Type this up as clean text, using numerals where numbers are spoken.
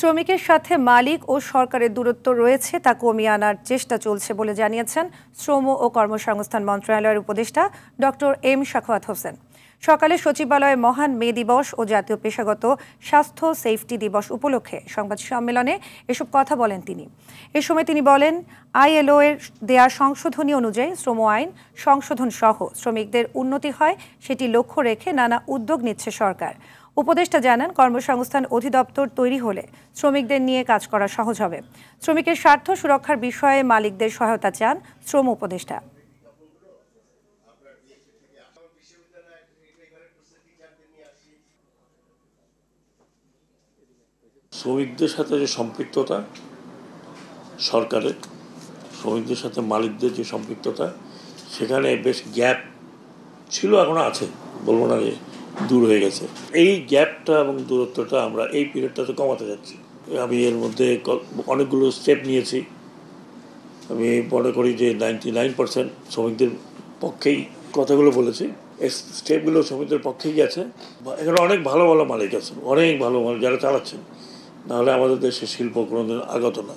শ্রমিকের সাথে মালিক ও সরকারের দূরত্ব রয়েছে তা কমিয়ে আনার চেষ্টা চলছে বলে জানিয়েছেন শ্রম ও কর্মসংস্থান মন্ত্রণালয়ের উপদেষ্টা ডক্টর এম সাখাওয়াত হোসেন। সকালে সচিবালয়ে মহান মে দিবস ও জাতীয় পেশাগত স্বাস্থ্য সেফটি দিবস উপলক্ষে সংবাদ সম্মেলনে এসব কথা বলেন তিনি। এ সময় তিনি বলেন, আইএলও এর দেয়া সংশোধনী অনুযায়ী শ্রম আইন সংশোধন সহ শ্রমিকদের উন্নতি হয় সেটি লক্ষ্য রেখে নানা উদ্যোগ নিচ্ছে সরকার। উপদেষ্টা জানান, কর্মসংস্থান অধিদপ্তর তৈরি হলে শ্রমিকদের নিয়ে কাজ করা সহজ হবে। শ্রমিকের স্বার্থ সুরক্ষার বিষয়ে মালিকদের সহায়তা চান শ্রম উপদেষ্টা। শ্রমিকদের সাথে যে সম্পৃক্ততা সরকারের, শ্রমিকদের সাথে মালিকদের যে সম্পৃক্ততা, সেখানে বেশ গ্যাপ ছিল, এখনো আছে, বলবো না যে দূর হয়ে গেছে। এই গ্যাপটা এবং দূরত্বটা আমরা এই পিরিয়ডটাতে কমাতে যাচ্ছি। আমি এর মধ্যে অনেকগুলো স্টেপ নিয়েছি। আমি মনে করি যে 99% শ্রমিকদের পক্ষেই কথাগুলো বলেছি। এই স্টেপগুলো শ্রমিকদের পক্ষেই গেছে। এখানে অনেক ভালো ভালো মালিক আছে, অনেক ভালো মালিক যারা চালাচ্ছেন, নাহলে আমাদের দেশের শিল্প কোনোদিন আগত না।